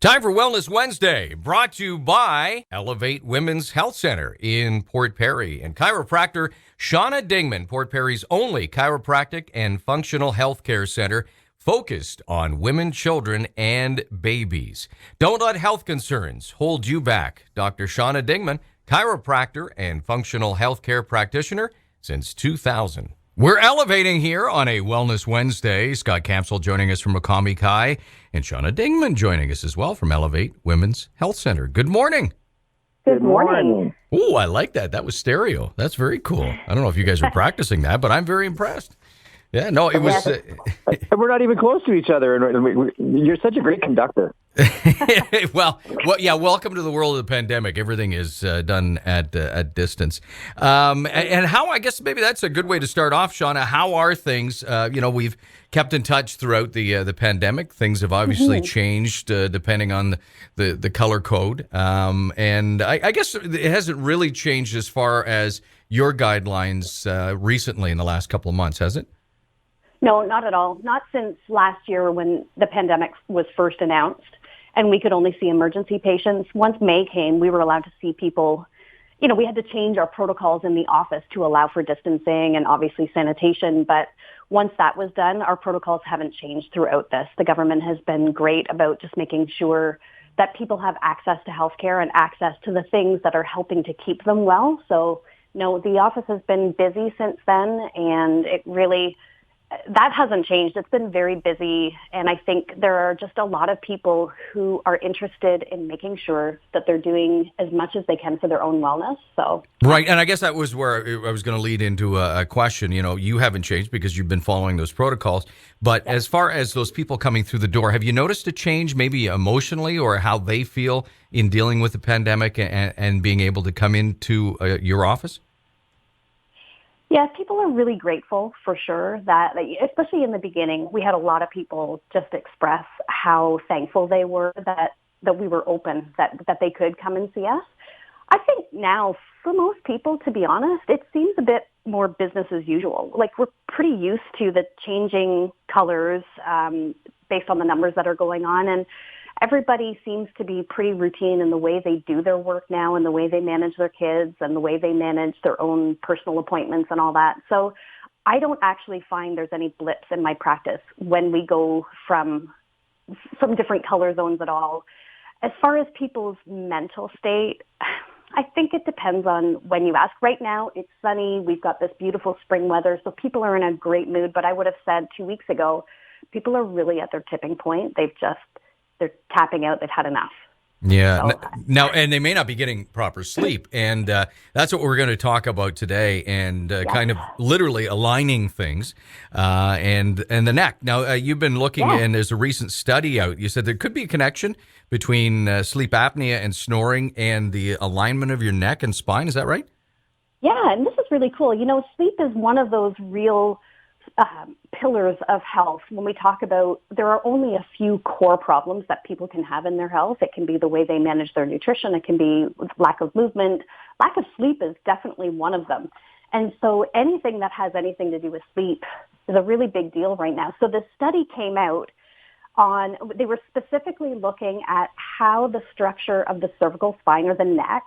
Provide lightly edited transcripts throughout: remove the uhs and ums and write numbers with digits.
Time for Wellness Wednesday, brought to you by Elevate Women's Health Center in Port Perry and chiropractor Shawna Dingman, Port Perry's only chiropractic and functional healthcare center focused on women, children, and babies. Don't let health concerns hold you back. Dr. Shawna Dingman, chiropractor and functional healthcare practitioner since 2000. We're elevating here on a Wellness Wednesday. Scott Campsall joining us from Makami Kai and Shawna Dingman joining us as well from Elevate Women's Health Center. Good morning. Good morning. Ooh, I like that. That was stereo. That's very cool. I don't know if you guys are practicing that, but I'm very impressed. Yeah, no, it was... We're not even close to each other, and you're such a great conductor. well, yeah, welcome to the world of the pandemic. Everything is done at distance. And how, I guess maybe that's a good way to start off, Shawna. How are things? We've kept in touch throughout the pandemic. Things have obviously changed depending on the color code. And I guess it hasn't really changed as far as your guidelines recently in the last couple of months, has it? No, not at all. Not since last year when the pandemic was first announced and we could only see emergency patients. Once May came, we were allowed to see people. We had to change our protocols in the office to allow for distancing and obviously sanitation. But once that was done, our protocols haven't changed throughout this. The government has been great about just making sure that people have access to healthcare and access to the things that are helping to keep them well. So, no, the office has been busy since then, and it really... that hasn't changed. It's been very busy, and I think there are just a lot of people who are interested in making sure that they're doing as much as they can for their own wellness. So right, and I guess that was where I was going to lead into a question. You haven't changed because you've been following those protocols, but as far as those people coming through the door, have you noticed a change maybe emotionally or how they feel in dealing with the pandemic and being able to come into your office? Yeah, people are really grateful for sure that, especially in the beginning, we had a lot of people just express how thankful they were that we were open, that they could come and see us. I think now, for most people, to be honest, it seems a bit more business as usual. Like, we're pretty used to the changing colors based on the numbers that are going on, and everybody seems to be pretty routine in the way they do their work now and the way they manage their kids and the way they manage their own personal appointments and all that. So I don't actually find there's any blips in my practice when we go from different color zones at all. As far as people's mental state, I think it depends on when you ask. Right now, it's sunny. We've got this beautiful spring weather, so people are in a great mood. But I would have said 2 weeks ago, people are really at their tipping point. They're tapping out. They've had enough. Yeah. So, now, and they may not be getting proper sleep. And that's what we're going to talk about today and kind of literally aligning things and the neck. Now, you've been looking and there's a recent study out. You said there could be a connection between sleep apnea and snoring and the alignment of your neck and spine. Is that right? Yeah. And this is really cool. Sleep is one of those real pillars of health. When we talk about, there are only a few core problems that people can have in their health. It can be the way they manage their nutrition. It can be lack of movement. Lack of sleep is definitely one of them. And so anything that has anything to do with sleep is a really big deal right now. So this study came out they were specifically looking at how the structure of the cervical spine or the neck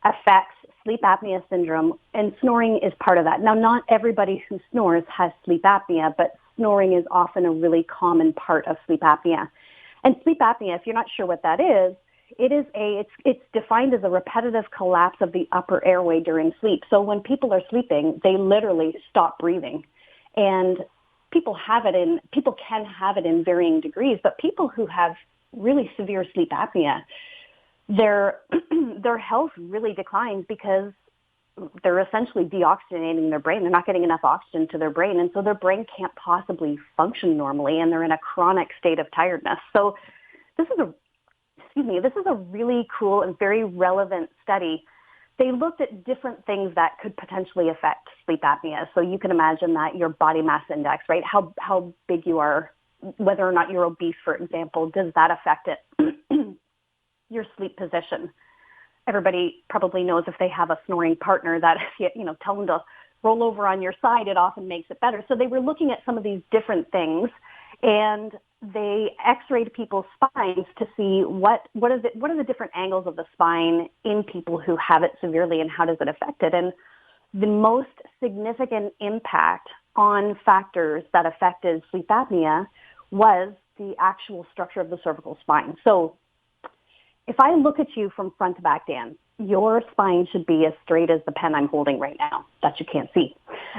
affects sleep apnea syndrome, and snoring is part of that. Now, not everybody who snores has sleep apnea, but snoring is often a really common part of sleep apnea. And sleep apnea, if you're not sure what that is, it's defined as a repetitive collapse of the upper airway during sleep. So when people are sleeping, they literally stop breathing. And people can have it in varying degrees, but people who have really severe sleep apnea, their health really declines because they're essentially deoxygenating their brain. They're not getting enough oxygen to their brain, and so their brain can't possibly function normally, and they're in a chronic state of tiredness. So this is a really cool and very relevant study. They looked at different things that could potentially affect sleep apnea. So you can imagine that your body mass index, right? How big you are, whether or not you're obese, for example, does that affect it? Your sleep position. Everybody probably knows if they have a snoring partner that if you tell them to roll over on your side, it often makes it better. So they were looking at some of these different things, and they x-rayed people's spines to see what are the different angles of the spine in people who have it severely and how does it affect it. And the most significant impact on factors that affected sleep apnea was the actual structure of the cervical spine. So if I look at you from front to back, Dan, your spine should be as straight as the pen I'm holding right now that you can't see.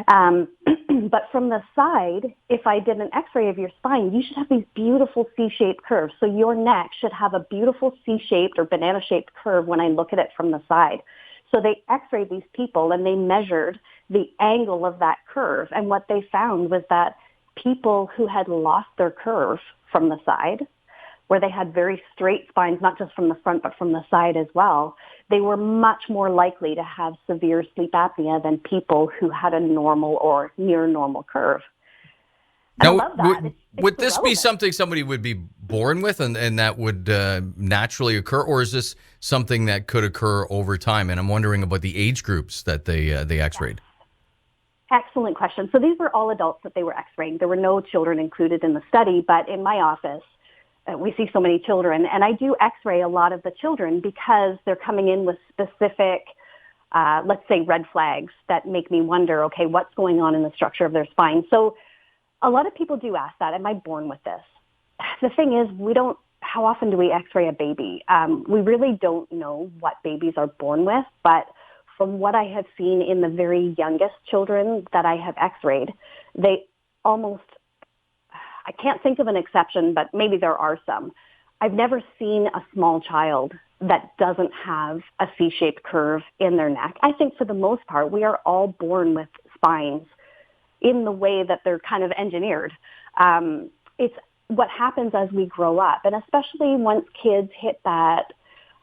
But from the side, if I did an x-ray of your spine, you should have these beautiful C-shaped curves. So your neck should have a beautiful C-shaped or banana-shaped curve when I look at it from the side. So they x-rayed these people and they measured the angle of that curve. And what they found was that people who had lost their curve from the side, where they had very straight spines, not just from the front, but from the side as well, they were much more likely to have severe sleep apnea than people who had a normal or near normal curve. And Now, I love that. would this be something somebody would be born with and that would naturally occur, or is this something that could occur over time? And I'm wondering about the age groups that they x-rayed. Excellent question. So these were all adults that they were x-raying. There were no children included in the study, but in my office, we see so many children, and I do x-ray a lot of the children because they're coming in with specific, let's say, red flags that make me wonder, okay, what's going on in the structure of their spine? So a lot of people do ask that, am I born with this? The thing is, how often do we x-ray a baby? We really don't know what babies are born with, but from what I have seen in the very youngest children that I have x-rayed, they almost, I can't think of an exception, but maybe there are some. I've never seen a small child that doesn't have a C-shaped curve in their neck. I think for the most part, we are all born with spines in the way that they're kind of engineered. It's what happens as we grow up, and especially once kids hit that,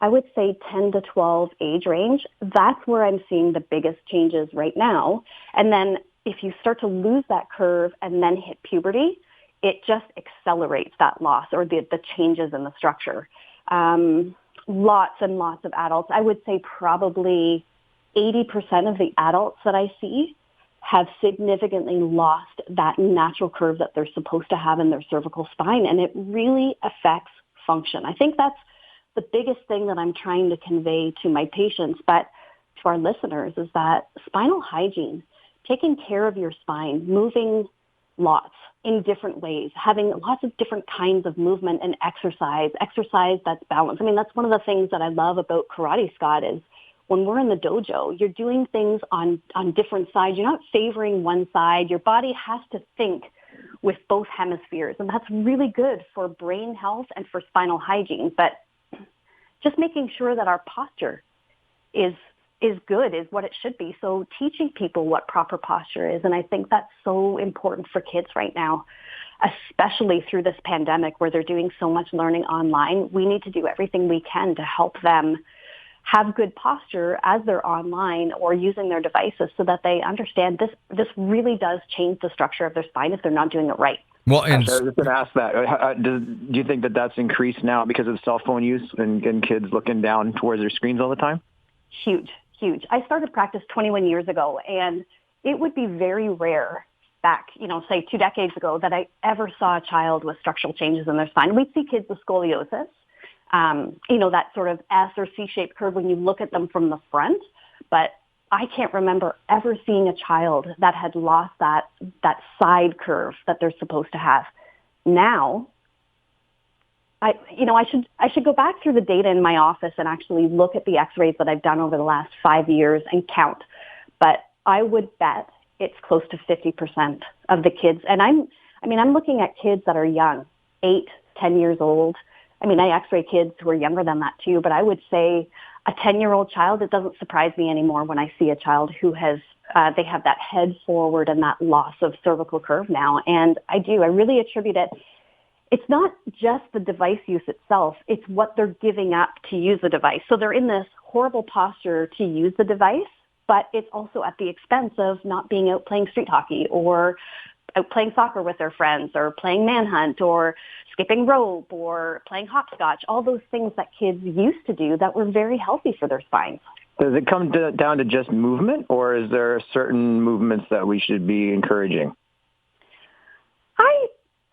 I would say 10 to 12 age range, that's where I'm seeing the biggest changes right now. And then if you start to lose that curve and then hit puberty, it just accelerates that loss or the changes in the structure. Lots and lots of adults, I would say probably 80% of the adults that I see have significantly lost that natural curve that they're supposed to have in their cervical spine, and it really affects function. I think that's the biggest thing that I'm trying to convey to my patients, but to our listeners, is that spinal hygiene, taking care of your spine, moving lots in different ways, having lots of different kinds of movement and exercise that's balanced. I mean, that's one of the things that I love about karate, Scott, is when we're in the dojo, you're doing things on different sides. You're not favoring one side. Your body has to think with both hemispheres, and that's really good for brain health and for spinal hygiene. But just making sure that our posture is good is what it should be. So teaching people what proper posture is, and I think that's so important for kids right now, especially through this pandemic where they're doing so much learning online. We need to do everything we can to help them have good posture as they're online or using their devices so that they understand this really does change the structure of their spine if they're not doing it right. Well, and I was just going to ask that. Do you think that that's increased now because of cell phone use and kids looking down towards their screens all the time? Huge. I started practice 21 years ago, and it would be very rare back, say 2 decades ago, that I ever saw a child with structural changes in their spine. We'd see kids with scoliosis, that sort of S or C-shaped curve when you look at them from the front, but I can't remember ever seeing a child that had lost that side curve that they're supposed to have. Now, I should go back through the data in my office and actually look at the x-rays that I've done over the last 5 years and count. But I would bet it's close to 50% of the kids. And I'm looking at kids that are young, 8, 10 years old. I mean, I x-ray kids who are younger than that too, but I would say a 10-year-old child, it doesn't surprise me anymore when I see a child who has, they have that head forward and that loss of cervical curve now. And I really attribute it. It's not just the device use itself, it's what they're giving up to use the device. So they're in this horrible posture to use the device, but it's also at the expense of not being out playing street hockey or out playing soccer with their friends or playing manhunt or skipping rope or playing hopscotch, all those things that kids used to do that were very healthy for their spines. Does it come down to just movement, or is there certain movements that we should be encouraging?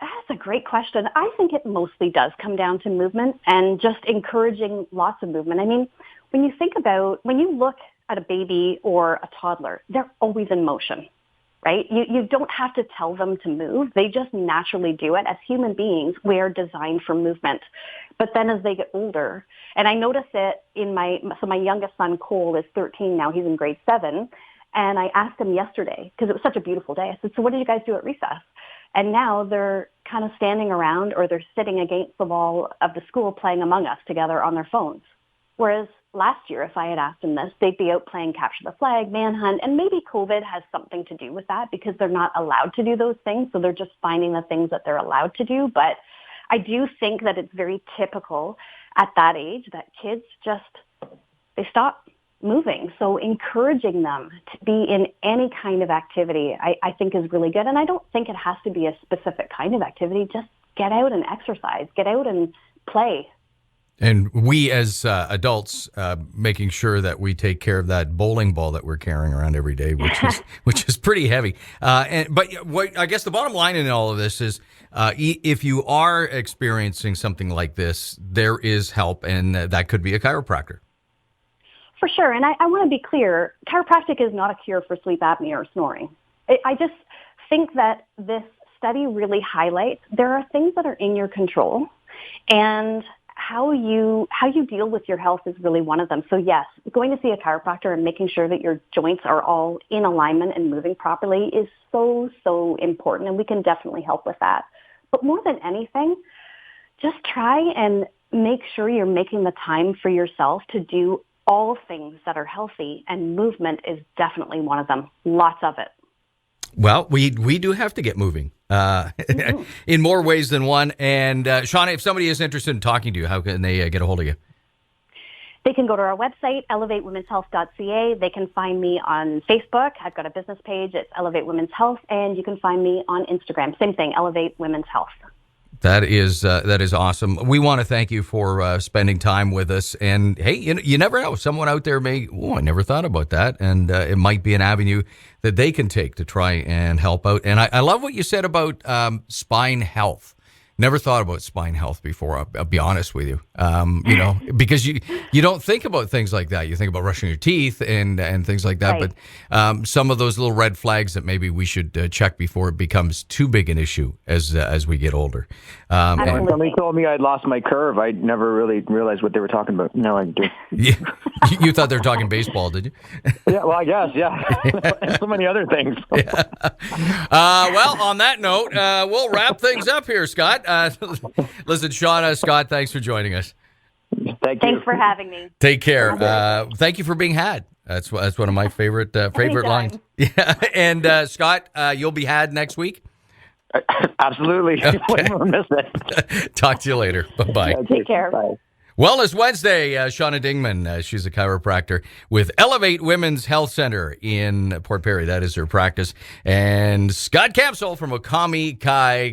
That's a great question. I think it mostly does come down to movement and just encouraging lots of movement. I mean, when you look at a baby or a toddler, they're always in motion, right? You don't have to tell them to move. They just naturally do it. As human beings, we are designed for movement. But then as they get older, and I notice it in my youngest son, Cole, is 13 now. He's in grade 7. And I asked him yesterday, because it was such a beautiful day, I said, so what did you guys do at recess? And now they're kind of standing around or they're sitting against the wall of the school playing Among Us together on their phones. Whereas last year, if I had asked them this, they'd be out playing Capture the Flag, Manhunt, and maybe COVID has something to do with that because they're not allowed to do those things. So they're just finding the things that they're allowed to do. But I do think that it's very typical at that age that kids they stop moving. So encouraging them to be in any kind of activity, I think is really good. And I don't think it has to be a specific kind of activity. Just get out and exercise, get out and play. And we as adults, making sure that we take care of that bowling ball that we're carrying around every day, which is pretty heavy. But what I guess the bottom line in all of this is, if you are experiencing something like this, there is help, and that could be a chiropractor. For sure. And I want to be clear, chiropractic is not a cure for sleep apnea or snoring. I just think that this study really highlights there are things that are in your control, and how you deal with your health is really one of them. So yes, going to see a chiropractor and making sure that your joints are all in alignment and moving properly is so, so important, and we can definitely help with that. But more than anything, just try and make sure you're making the time for yourself to do all things that are healthy, and movement is definitely one of them. Lots of it. Well, we do have to get moving in more ways than one. And Shawna, if somebody is interested in talking to you, how can they get a hold of you? They can go to our website, elevatewomenshealth.ca. They can find me on Facebook. I've got a business page. It's Elevate Women's Health. And you can find me on Instagram. Same thing, Elevate Women's Health. That is awesome. We want to thank you for spending time with us. And hey, you never know. Someone out there may, I never thought about that. And it might be an avenue that they can take to try and help out. And I love what you said about spine health. Never thought about spine health before. I'll be honest with you. Because you don't think about things like that. You think about brushing your teeth and things like that. Right. But some of those little red flags that maybe we should check before it becomes too big an issue as we get older. When somebody told me I'd lost my curve, I never really realized what they were talking about. No, I do. You thought they were talking baseball, did you? Yeah, well, I guess, yeah. And so many other things. Yeah. Well, on that note, we'll wrap things up here, Scott. Listen, Shawna, Scott, thanks for joining us. Thanks for having me. Take care. Thank you for being had. That's one of my favorite lines. Yeah. And Scott, you'll be had next week? Absolutely. Okay. Wouldn't miss it. Talk to you later. Bye-bye. Take care. Bye. Wellness Wednesday, Shawna Dingman. She's a chiropractor with Elevate Women's Health Center in Port Perry. That is her practice. And Scott Campsall from Okami Kai